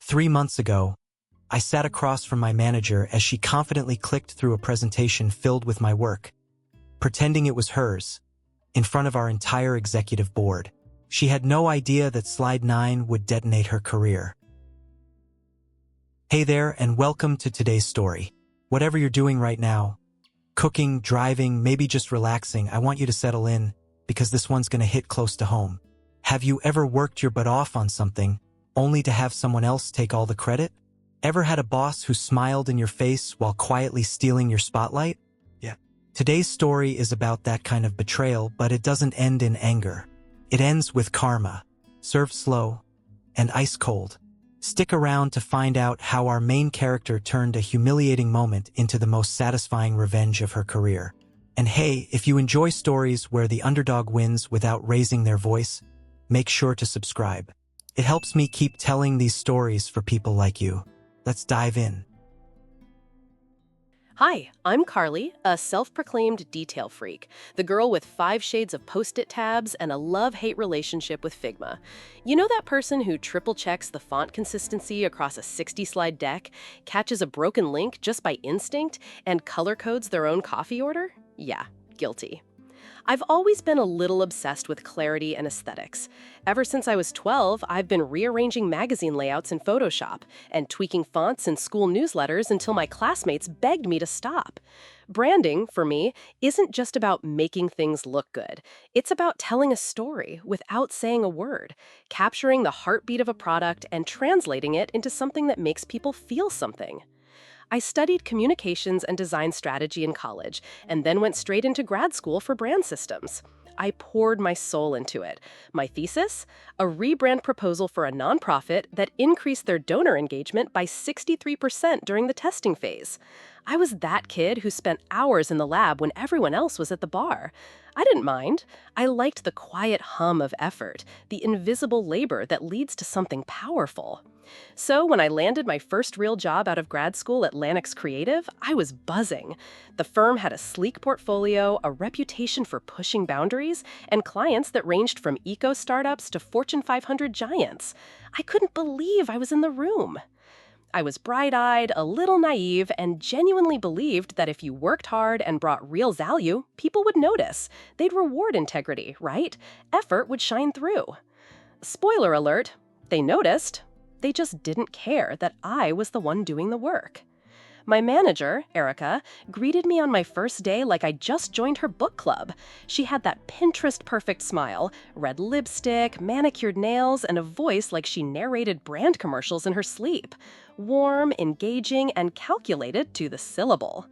3 months ago, I sat across from my manager as she confidently clicked through a presentation filled with my work, pretending it was hers, in front of our entire executive board. She had no idea that Slide 9 would detonate her career. Hey there, and welcome to today's story. Whatever you're doing right now, cooking, driving, maybe just relaxing, I want you to settle in, because this one's gonna hit close to home. Have you ever worked your butt off on something, only to have someone else take all the credit? Ever had a boss who smiled in your face while quietly stealing your spotlight? Yeah. Today's story is about that kind of betrayal, but it doesn't end in anger. It ends with karma, served slow and ice cold. Stick around to find out how our main character turned a humiliating moment into the most satisfying revenge of her career. And hey, if you enjoy stories where the underdog wins without raising their voice, make sure to subscribe. It helps me keep telling these stories for people like you. Let's dive in. Hi, I'm Carly, a self-proclaimed detail freak, the girl with 5 shades of Post-it tabs and a love-hate relationship with Figma. You know that person who triple-checks the font consistency across a 60-slide deck, catches a broken link just by instinct, and color-codes their own coffee order? Yeah, guilty. I've always been a little obsessed with clarity and aesthetics. Ever since I was 12, I've been rearranging magazine layouts in Photoshop and tweaking fonts in school newsletters until my classmates begged me to stop. Branding, for me, isn't just about making things look good. It's about telling a story without saying a word, capturing the heartbeat of a product and translating it into something that makes people feel something. I studied communications and design strategy in college, and then went straight into grad school for brand systems. I poured my soul into it. My thesis? A rebrand proposal for a nonprofit that increased their donor engagement by 63% during the testing phase. I was that kid who spent hours in the lab when everyone else was at the bar. I didn't mind. I liked the quiet hum of effort, the invisible labor that leads to something powerful. So when I landed my first real job out of grad school at Lanix Creative, I was buzzing. The firm had a sleek portfolio, a reputation for pushing boundaries, and clients that ranged from eco startups to Fortune 500 giants. I couldn't believe I was in the room. I was bright-eyed, a little naive, and genuinely believed that if you worked hard and brought real value, people would notice. They'd reward integrity, right? Effort would shine through. Spoiler alert, they noticed. They just didn't care that I was the one doing the work. My manager, Erica, greeted me on my first day like I just joined her book club. She had that Pinterest-perfect smile, red lipstick, manicured nails, and a voice like she narrated brand commercials in her sleep. Warm, engaging, and calculated to the syllable.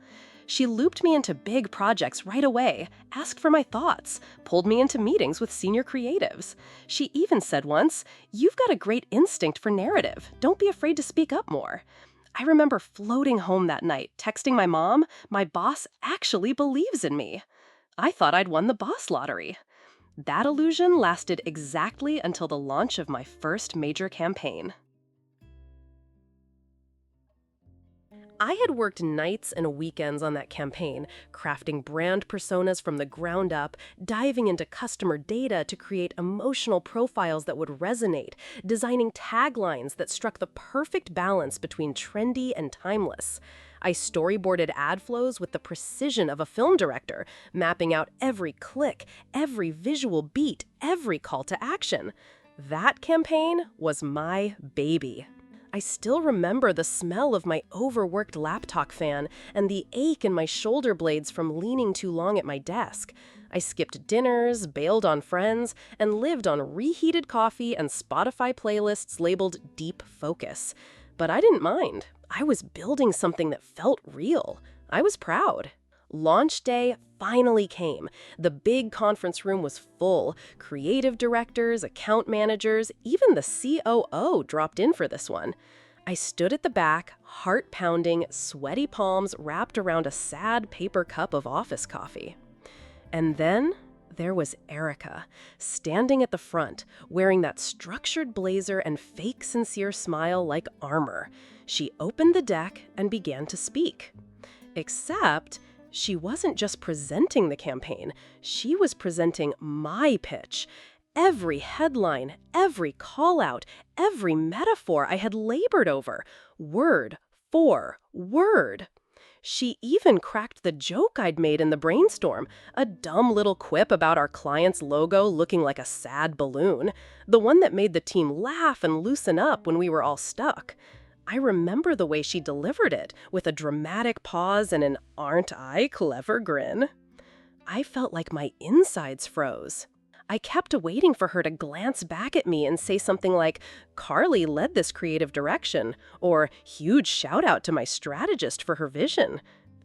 She looped me into big projects right away, asked for my thoughts, pulled me into meetings with senior creatives. She even said once, "You've got a great instinct for narrative. Don't be afraid to speak up more." I remember floating home that night, texting my mom, "My boss actually believes in me." I thought I'd won the boss lottery. That illusion lasted exactly until the launch of my first major campaign. I had worked nights and weekends on that campaign, crafting brand personas from the ground up, diving into customer data to create emotional profiles that would resonate, designing taglines that struck the perfect balance between trendy and timeless. I storyboarded ad flows with the precision of a film director, mapping out every click, every visual beat, every call to action. That campaign was my baby. I still remember the smell of my overworked laptop fan and the ache in my shoulder blades from leaning too long at my desk. I skipped dinners, bailed on friends, and lived on reheated coffee and Spotify playlists labeled Deep Focus. But I didn't mind. I was building something that felt real. I was proud. Launch day finally came. The big conference room was full. Creative directors, account managers, even the COO dropped in for this one. I stood at the back, heart pounding, sweaty palms wrapped around a sad paper cup of office coffee. And then there was Erica, standing at the front, wearing that structured blazer and fake sincere smile like armor. She opened the deck and began to speak. Except she wasn't just presenting the campaign, she was presenting my pitch. Every headline, every call-out, every metaphor I had labored over, word for word. She even cracked the joke I'd made in the brainstorm, a dumb little quip about our client's logo looking like a sad balloon, the one that made the team laugh and loosen up when we were all stuck. I remember the way she delivered it, with a dramatic pause and an "aren't I clever" grin. I felt like my insides froze. I kept waiting for her to glance back at me and say something like, "Carly led this creative direction," or "huge shout out to my strategist for her vision."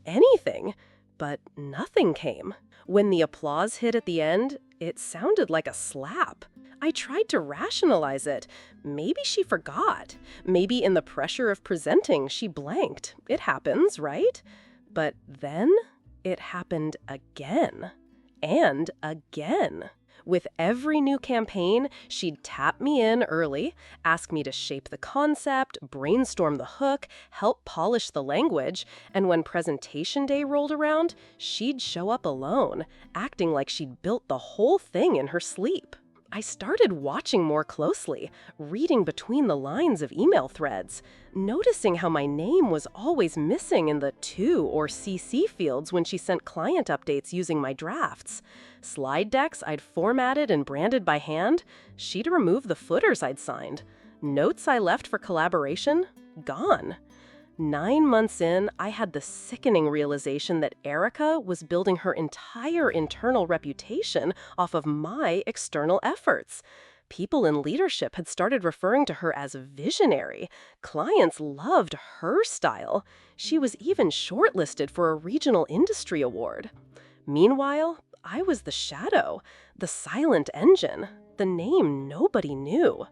Anything. But nothing came. When the applause hit at the end, it sounded like a slap. I tried to rationalize it. Maybe she forgot. Maybe in the pressure of presenting, she blanked. It happens, right? But then it happened again. And again. With every new campaign, she'd tap me in early, ask me to shape the concept, brainstorm the hook, help polish the language, and when presentation day rolled around, she'd show up alone, acting like she'd built the whole thing in her sleep. I started watching more closely, reading between the lines of email threads, noticing how my name was always missing in the to or CC fields when she sent client updates using my drafts. Slide decks I'd formatted and branded by hand, she'd remove the footers I'd signed. Notes I left for collaboration, gone. 9 months in, I had the sickening realization that Erica was building her entire internal reputation off of my external efforts. People in leadership had started referring to her as visionary. Clients loved her style. She was even shortlisted for a regional industry award. Meanwhile, I was the shadow, the silent engine, the name nobody knew.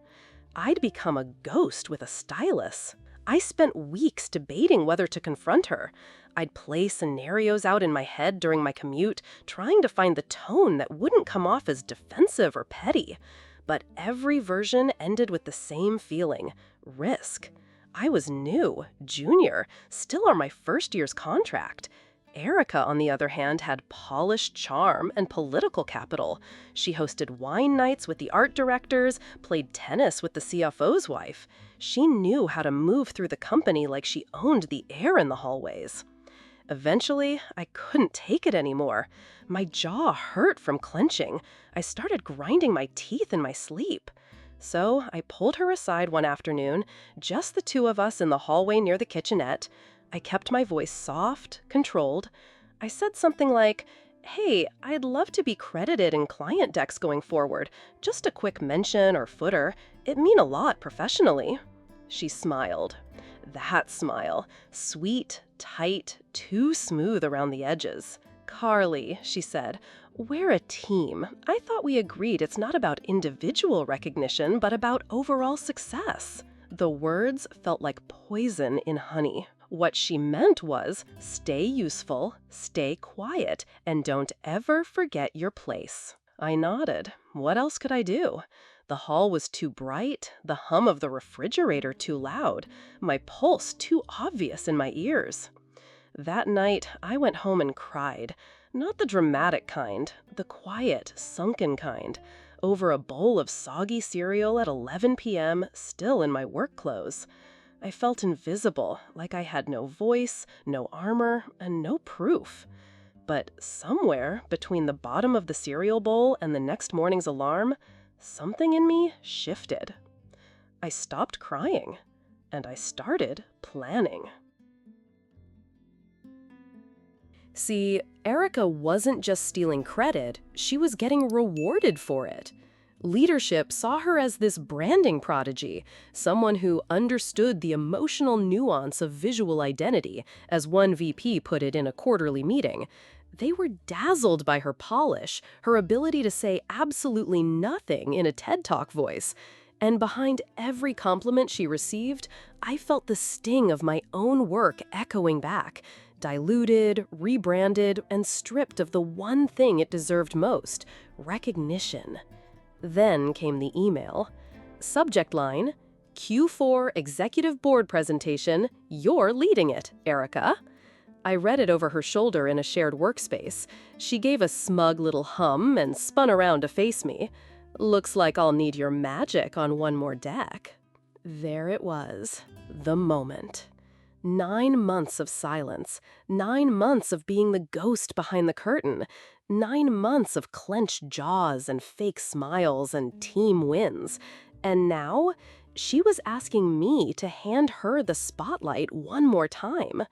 I'd become a ghost with a stylus. I spent weeks debating whether to confront her. I'd play scenarios out in my head during my commute, trying to find the tone that wouldn't come off as defensive or petty. But every version ended with the same feeling: risk. I was new, junior, still on my first year's contract. Erica, on the other hand, had polished charm and political capital. She hosted wine nights with the art directors, played tennis with the CFO's wife. She knew how to move through the company like she owned the air in the hallways. Eventually, I couldn't take it anymore. My jaw hurt from clenching. I started grinding my teeth in my sleep. So I pulled her aside one afternoon, just the two of us in the hallway near the kitchenette. I kept my voice soft, controlled. I said something like, "Hey, I'd love to be credited in client decks going forward. Just a quick mention or footer. It'd mean a lot professionally." She smiled. That smile. Sweet, tight, too smooth around the edges. "Carly," she said, "we're a team. I thought we agreed it's not about individual recognition, but about overall success." The words felt like poison in honey. What she meant was, stay useful, stay quiet, and don't ever forget your place. I nodded. What else could I do? The hall was too bright, the hum of the refrigerator too loud, my pulse too obvious in my ears. That night, I went home and cried. Not the dramatic kind, the quiet, sunken kind, over a bowl of soggy cereal at 11 p.m., still in my work clothes. I felt invisible, like I had no voice, no armor, and no proof. But somewhere between the bottom of the cereal bowl and the next morning's alarm, something in me shifted. I stopped crying, and I started planning. See, Erica wasn't just stealing credit, she was getting rewarded for it. Leadership saw her as this branding prodigy, someone who understood the emotional nuance of visual identity, as one VP put it in a quarterly meeting. They were dazzled by her polish, her ability to say absolutely nothing in a TED Talk voice. And behind every compliment she received, I felt the sting of my own work echoing back, diluted, rebranded, and stripped of the one thing it deserved most: recognition. Then came the email. Subject line, Q4 Executive Board Presentation, you're leading it, Erica. I read it over her shoulder in a shared workspace. She gave a smug little hum and spun around to face me. Looks like I'll need your magic on one more deck. There it was, the moment. 9 months of silence, 9 months of being the ghost behind the curtain, 9 months of clenched jaws and fake smiles and team wins. And now, she was asking me to hand her the spotlight one more time.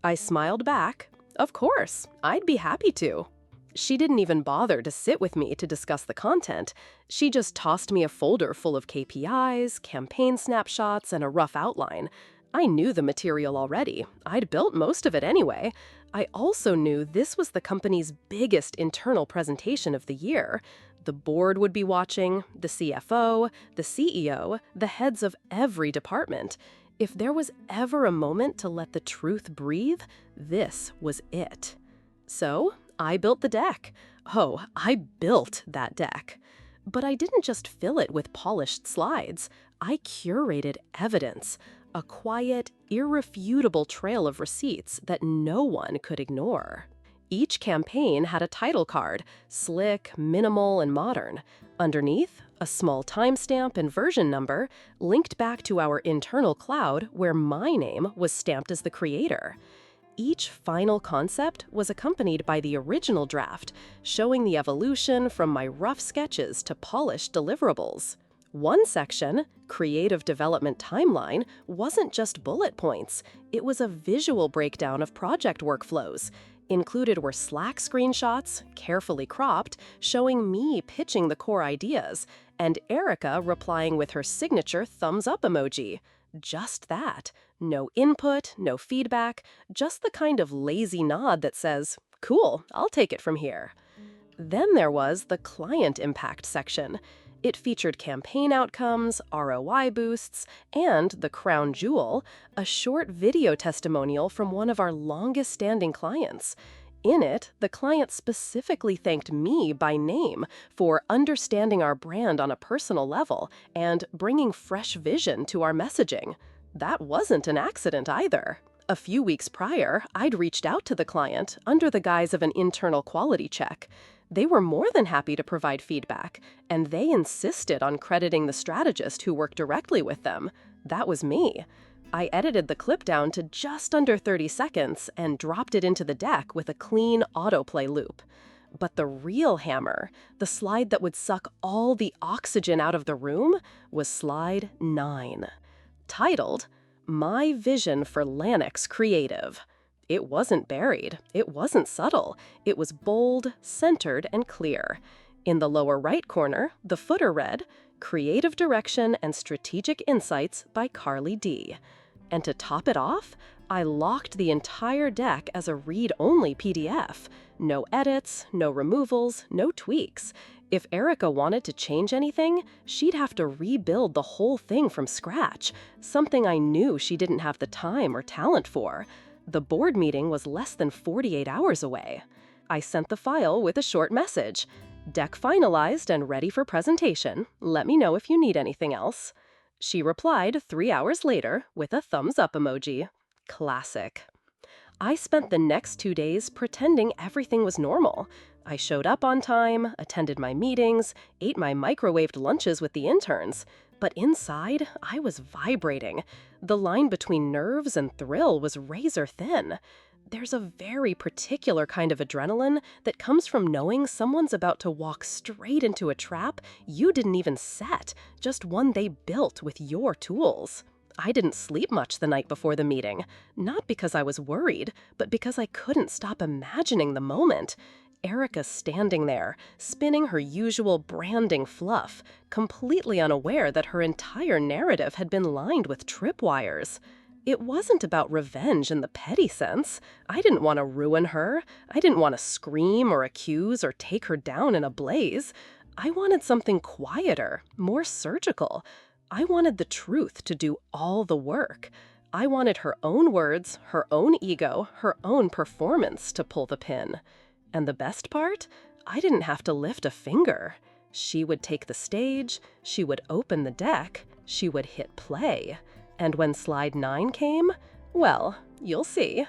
I smiled back. Of course, I'd be happy to. She didn't even bother to sit with me to discuss the content. She just tossed me a folder full of KPIs, campaign snapshots, and a rough outline. I knew the material already. I'd built most of it anyway. I also knew this was the company's biggest internal presentation of the year. The board would be watching, the CFO, the CEO, the heads of every department. If there was ever a moment to let the truth breathe, this was it. So, I built the deck. Oh, I built that deck. But I didn't just fill it with polished slides. I curated evidence, a quiet, irrefutable trail of receipts that no one could ignore. Each campaign had a title card, slick, minimal, and modern. Underneath, a small timestamp and version number linked back to our internal cloud where my name was stamped as the creator. Each final concept was accompanied by the original draft, showing the evolution from my rough sketches to polished deliverables. One section, Creative Development Timeline, wasn't just bullet points. It was a visual breakdown of project workflows. Included were Slack screenshots, carefully cropped, showing me pitching the core ideas, and Erica replying with her signature thumbs up emoji. Just that. No input, no feedback, just the kind of lazy nod that says, "Cool, I'll take it from here." Then there was the client impact section. It featured campaign outcomes, ROI boosts, and the crown jewel, a short video testimonial from one of our longest-standing clients. In it, the client specifically thanked me by name for understanding our brand on a personal level and bringing fresh vision to our messaging. That wasn't an accident either. A few weeks prior, I'd reached out to the client under the guise of an internal quality check. They were more than happy to provide feedback, and they insisted on crediting the strategist who worked directly with them. That was me. I edited the clip down to just under 30 seconds and dropped it into the deck with a clean autoplay loop. But the real hammer, the slide that would suck all the oxygen out of the room, was slide 9. Titled, My Vision for Lanix Creative. It wasn't buried. It wasn't subtle. It was bold, centered, and clear. In the lower right corner, the footer read, Creative Direction and Strategic Insights by Carly D. And to top it off, I locked the entire deck as a read-only PDF. No edits, no removals, no tweaks. If Erica wanted to change anything, she'd have to rebuild the whole thing from scratch, something I knew she didn't have the time or talent for. The board meeting was less than 48 hours away. I sent the file with a short message. Deck finalized and ready for presentation. Let me know if you need anything else. She replied 3 hours later with a thumbs up emoji. Classic. I spent the next 2 days pretending everything was normal. I showed up on time, attended my meetings, ate my microwaved lunches with the interns. But inside, I was vibrating. The line between nerves and thrill was razor thin. There's a very particular kind of adrenaline that comes from knowing someone's about to walk straight into a trap you didn't even set, just one they built with your tools. I didn't sleep much the night before the meeting, not because I was worried, but because I couldn't stop imagining the moment. Erica standing there, spinning her usual branding fluff, completely unaware that her entire narrative had been lined with tripwires. It wasn't about revenge in the petty sense. I didn't want to ruin her. I didn't want to scream or accuse or take her down in a blaze. I wanted something quieter, more surgical. I wanted the truth to do all the work. I wanted her own words, her own ego, her own performance to pull the pin. And the best part? I didn't have to lift a finger. She would take the stage, she would open the deck, she would hit play. And when slide 9 came, well, you'll see.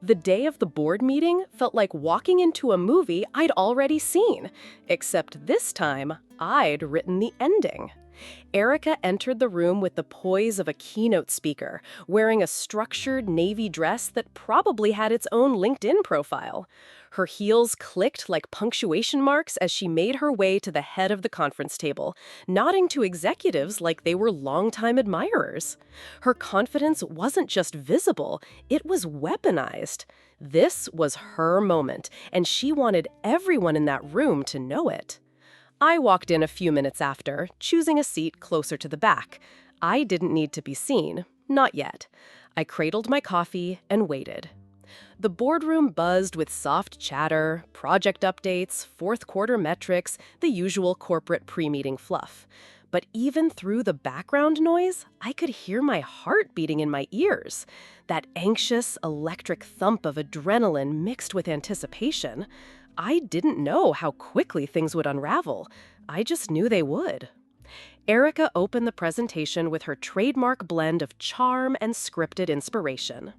The day of the board meeting felt like walking into a movie I'd already seen, except this time I'd written the ending. Erica entered the room with the poise of a keynote speaker, wearing a structured navy dress that probably had its own LinkedIn profile. Her heels clicked like punctuation marks as she made her way to the head of the conference table, nodding to executives like they were longtime admirers. Her confidence wasn't just visible, it was weaponized. This was her moment, and she wanted everyone in that room to know it. I walked in a few minutes after, choosing a seat closer to the back. I didn't need to be seen. Not yet. I cradled my coffee and waited. The boardroom buzzed with soft chatter, project updates, fourth quarter metrics, the usual corporate pre-meeting fluff. But even through the background noise, I could hear my heart beating in my ears. That anxious, electric thump of adrenaline mixed with anticipation. I didn't know how quickly things would unravel. I just knew they would. Erica opened the presentation with her trademark blend of charm and scripted inspiration.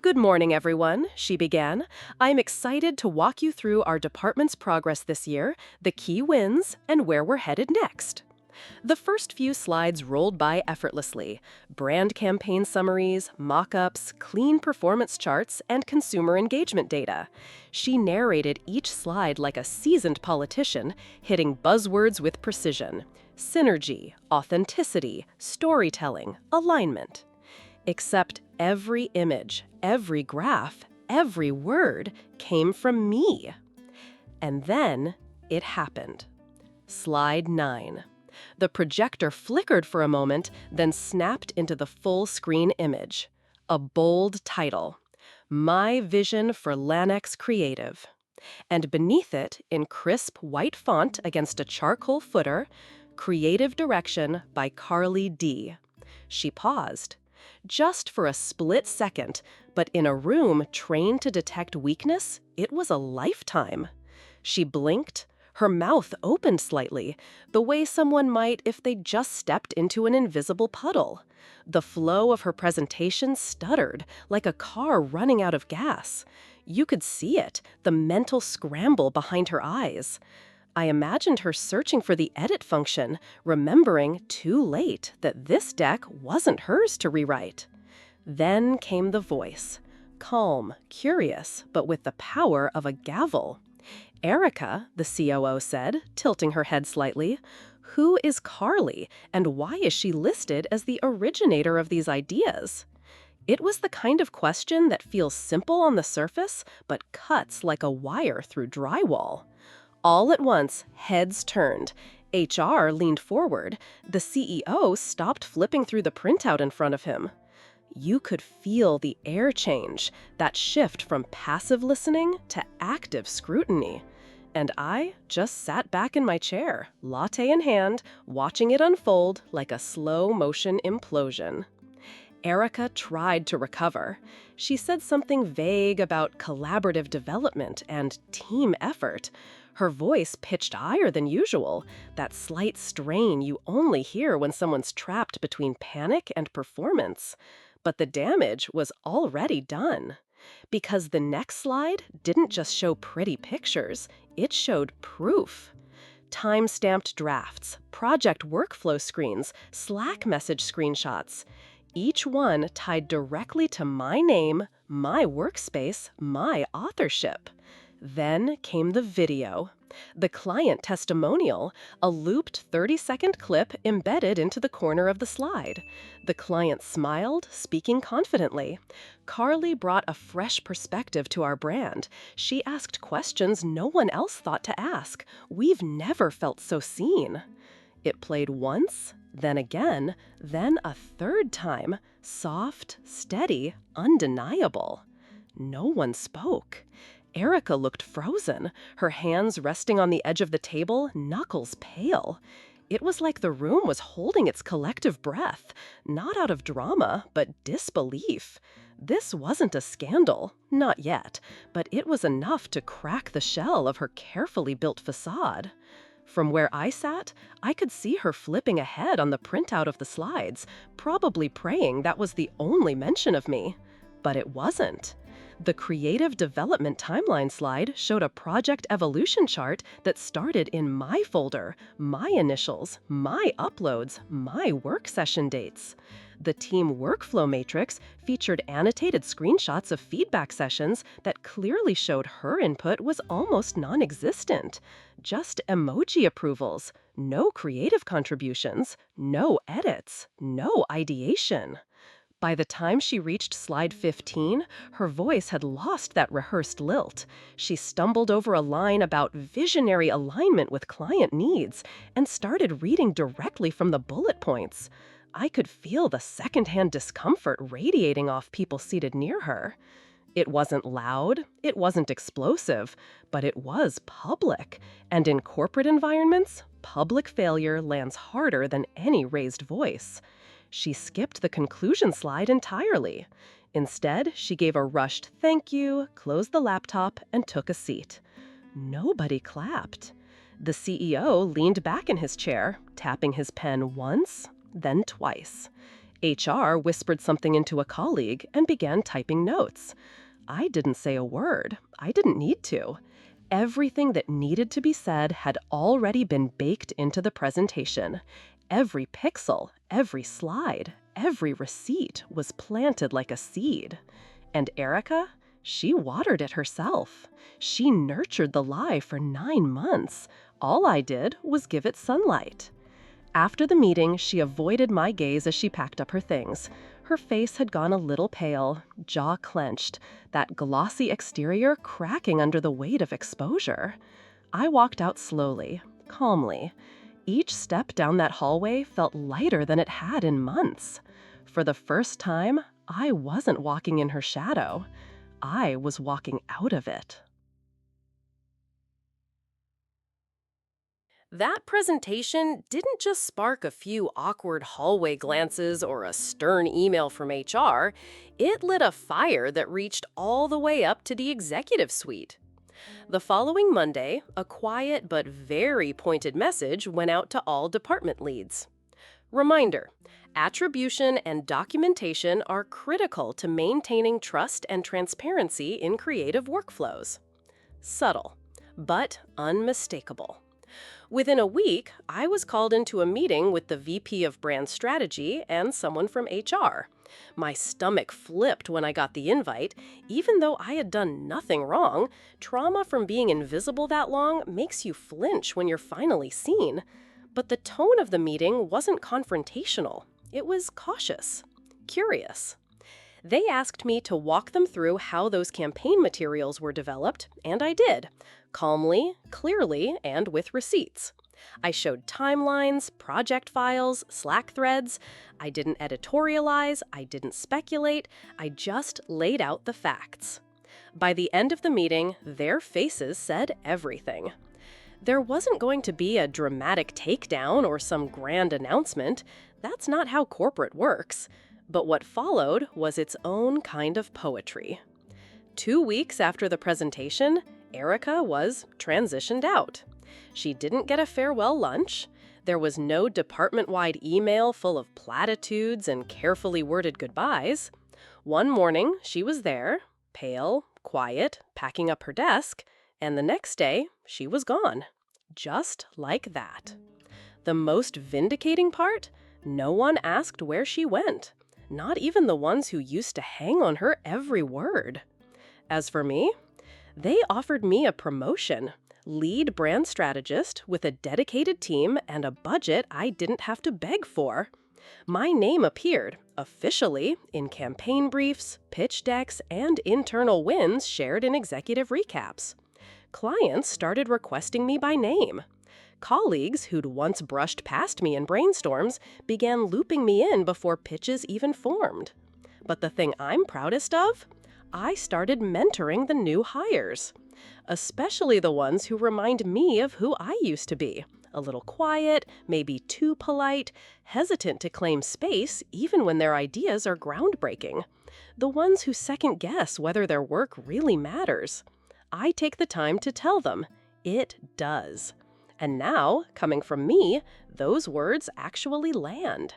"Good morning, everyone," she began. "I'm excited to walk you through our department's progress this year, the key wins, and where we're headed next." The first few slides rolled by effortlessly. Brand campaign summaries, mock-ups, clean performance charts, and consumer engagement data. She narrated each slide like a seasoned politician, hitting buzzwords with precision. Synergy, authenticity, storytelling, alignment. Except every image, every graph, every word came from me. And then it happened. Slide 9. The projector flickered for a moment, then snapped into the full-screen image. A bold title, "My Vision for Lanex Creative." And beneath it, in crisp white font against a charcoal footer, "Creative Direction by Carly D." She paused. Just for a split second, but in a room trained to detect weakness, it was a lifetime. She blinked. Her mouth opened slightly, the way someone might if they just stepped into an invisible puddle. The flow of her presentation stuttered, like a car running out of gas. You could see it, the mental scramble behind her eyes. I imagined her searching for the edit function, remembering too late that this deck wasn't hers to rewrite. Then came the voice, calm, curious, but with the power of a gavel. "Erica," the COO said, tilting her head slightly, "who is Carly, and why is she listed as the originator of these ideas?" It was the kind of question that feels simple on the surface, but cuts like a wire through drywall. All at once, heads turned. HR leaned forward. The CEO stopped flipping through the printout in front of him. You could feel the air change, that shift from passive listening to active scrutiny. And I just sat back in my chair, latte in hand, watching it unfold like a slow-motion implosion. Erica tried to recover. She said something vague about collaborative development and team effort. Her voice pitched higher than usual, that slight strain you only hear when someone's trapped between panic and performance. But the damage was already done. Because the next slide didn't just show pretty pictures, it showed proof. Time-stamped drafts, project workflow screens, Slack message screenshots. Each one tied directly to my name, my workspace, my authorship. Then came the video. The client testimonial, a looped 30-second clip embedded into the corner of the slide. The client smiled, speaking confidently. Carly brought a fresh perspective to our brand. She asked questions no one else thought to ask. We've never felt so seen. It played once, then again, then a third time. Soft, steady, undeniable. No one spoke. Erica looked frozen, her hands resting on the edge of the table, knuckles pale. It was like the room was holding its collective breath, not out of drama, but disbelief. This wasn't a scandal, not yet, but it was enough to crack the shell of her carefully built facade. From where I sat, I could see her flipping ahead on the printout of the slides, probably praying that was the only mention of me. But it wasn't. The creative development timeline slide showed a project evolution chart that started in my folder, my initials, my uploads, my work session dates. The team workflow matrix featured annotated screenshots of feedback sessions that clearly showed her input was almost non-existent. Just emoji approvals, no creative contributions, no edits, no ideation. By the time she reached slide 15, her voice had lost that rehearsed lilt. She stumbled over a line about visionary alignment with client needs and started reading directly from the bullet points. I could feel the secondhand discomfort radiating off people seated near her. It wasn't loud, it wasn't explosive, but it was public. And in corporate environments, public failure lands harder than any raised voice. She skipped the conclusion slide entirely. Instead, she gave a rushed thank you, closed the laptop, and took a seat. Nobody clapped. The CEO leaned back in his chair, tapping his pen once, then twice. HR whispered something into a colleague and began typing notes. I didn't say a word. I didn't need to. Everything that needed to be said had already been baked into the presentation. Every pixel, every slide, every receipt was planted like a seed. And Erica, she watered it herself. She nurtured the lie for 9 months. All I did was give it sunlight. After the meeting, she avoided my gaze as she packed up her things. Her face had gone a little pale, jaw clenched, that glossy exterior cracking under the weight of exposure. I walked out slowly, calmly. Each step down that hallway felt lighter than it had in months. For the first time, I wasn't walking in her shadow. I was walking out of it. That presentation didn't just spark a few awkward hallway glances or a stern email from HR. It lit a fire that reached all the way up to the executive suite. The following Monday, a quiet but very pointed message went out to all department leads. Reminder: attribution and documentation are critical to maintaining trust and transparency in creative workflows. Subtle, but unmistakable. Within a week, I was called into a meeting with the VP of Brand Strategy and someone from HR. My stomach flipped when I got the invite. Even though I had done nothing wrong, trauma from being invisible that long makes you flinch when you're finally seen. But the tone of the meeting wasn't confrontational. It was cautious, curious. They asked me to walk them through how those campaign materials were developed, and I did, calmly, clearly, and with receipts. I showed timelines, project files, Slack threads. I didn't editorialize, I didn't speculate, I just laid out the facts. By the end of the meeting, their faces said everything. There wasn't going to be a dramatic takedown or some grand announcement. That's not how corporate works. But what followed was its own kind of poetry. 2 weeks after the presentation, Erica was transitioned out. She didn't get a farewell lunch. There was no department-wide email full of platitudes and carefully worded goodbyes. One morning, she was there, pale, quiet, packing up her desk, and the next day, she was gone. Just like that. The most vindicating part? No one asked where she went. Not even the ones who used to hang on her every word. As for me, they offered me a promotion, lead brand strategist with a dedicated team and a budget I didn't have to beg for. My name appeared, officially, in campaign briefs, pitch decks, and internal wins shared in executive recaps. Clients started requesting me by name. Colleagues who'd once brushed past me in brainstorms began looping me in before pitches even formed. But the thing I'm proudest of? I started mentoring the new hires, especially the ones who remind me of who I used to be. A little quiet, maybe too polite, hesitant to claim space even when their ideas are groundbreaking. The ones who second-guess whether their work really matters. I take the time to tell them, it does. And now, coming from me, those words actually land.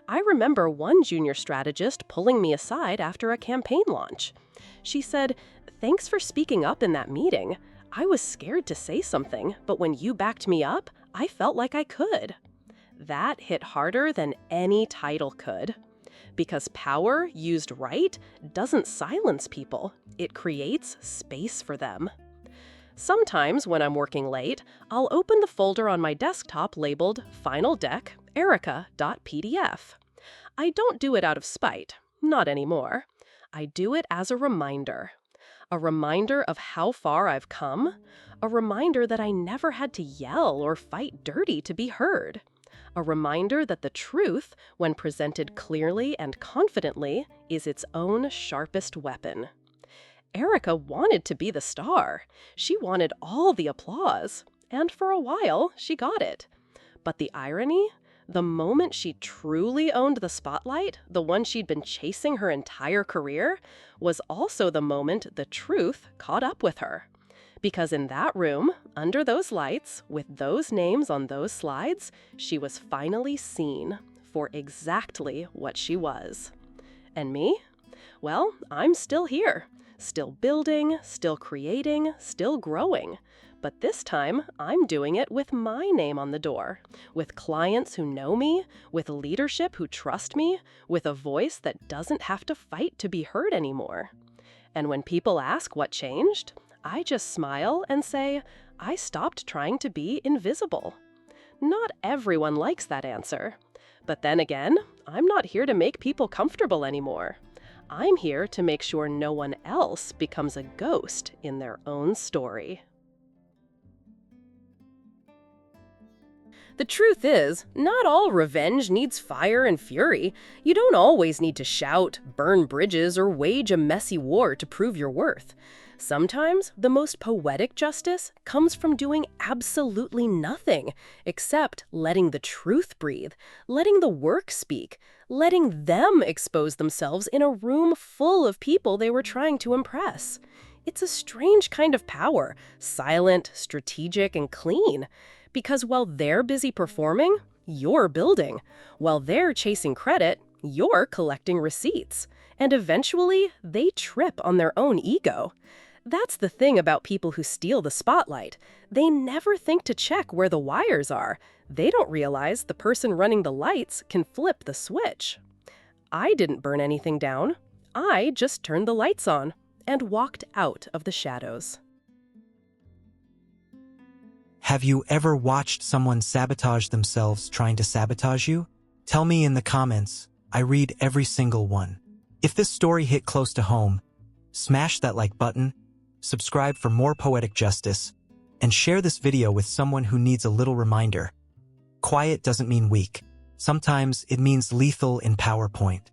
I remember one junior strategist pulling me aside after a campaign launch. She said, "Thanks for speaking up in that meeting. I was scared to say something, but when you backed me up, I felt like I could." That hit harder than any title could. Because power, used right, doesn't silence people. It creates space for them. Sometimes, when I'm working late, I'll open the folder on my desktop labeled Final Deck Erica.pdf. I don't do it out of spite. Not anymore. I do it as a reminder. A reminder of how far I've come. A reminder that I never had to yell or fight dirty to be heard. A reminder that the truth, when presented clearly and confidently, is its own sharpest weapon. Erica wanted to be the star. She wanted all the applause. And for a while, she got it. But the irony? The moment she truly owned the spotlight, the one she'd been chasing her entire career, was also the moment the truth caught up with her. Because in that room, under those lights, with those names on those slides, she was finally seen for exactly what she was. And me? Well, I'm still here. Still building, still creating, still growing. But this time, I'm doing it with my name on the door, with clients who know me, with leadership who trust me, with a voice that doesn't have to fight to be heard anymore. And when people ask what changed, I just smile and say, I stopped trying to be invisible. Not everyone likes that answer. But then again, I'm not here to make people comfortable anymore. I'm here to make sure no one else becomes a ghost in their own story. The truth is, not all revenge needs fire and fury. You don't always need to shout, burn bridges, or wage a messy war to prove your worth. Sometimes, the most poetic justice comes from doing absolutely nothing, except letting the truth breathe, letting the work speak, letting them expose themselves in a room full of people they were trying to impress. It's a strange kind of power, silent, strategic, and clean. Because while they're busy performing, you're building. While they're chasing credit, you're collecting receipts. And eventually, they trip on their own ego. That's the thing about people who steal the spotlight. They never think to check where the wires are. They don't realize the person running the lights can flip the switch. I didn't burn anything down. I just turned the lights on and walked out of the shadows. Have you ever watched someone sabotage themselves trying to sabotage you? Tell me in the comments. I read every single one. If this story hit close to home, smash that like button, subscribe for more poetic justice, and share this video with someone who needs a little reminder. Quiet doesn't mean weak. Sometimes it means lethal in PowerPoint.